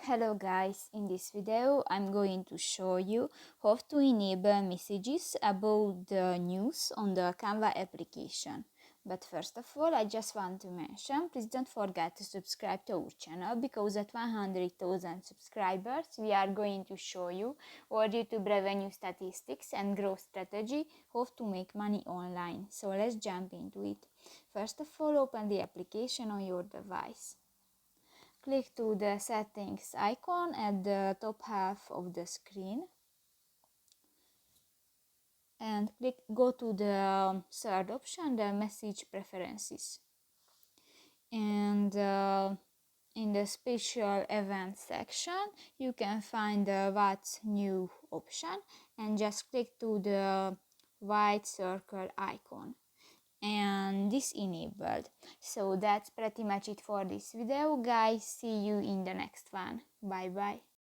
Hello guys, in this video I'm going to show you how to enable messages about the news on the Canva application. But first of all, I just want to mention, please don't forget to subscribe to our channel, because at 100,000 subscribers we are going to show you our YouTube revenue statistics and growth strategy, how to make money online. So let's jump into it. First of all, open the application on your device. Click to the settings icon at the top half of the screen and go to the third option, the message preferences, and in the special event section you can find the what's new option and just click to the white circle icon, and this enabled. So that's pretty much it for this video, guys. See you in the next one. Bye bye.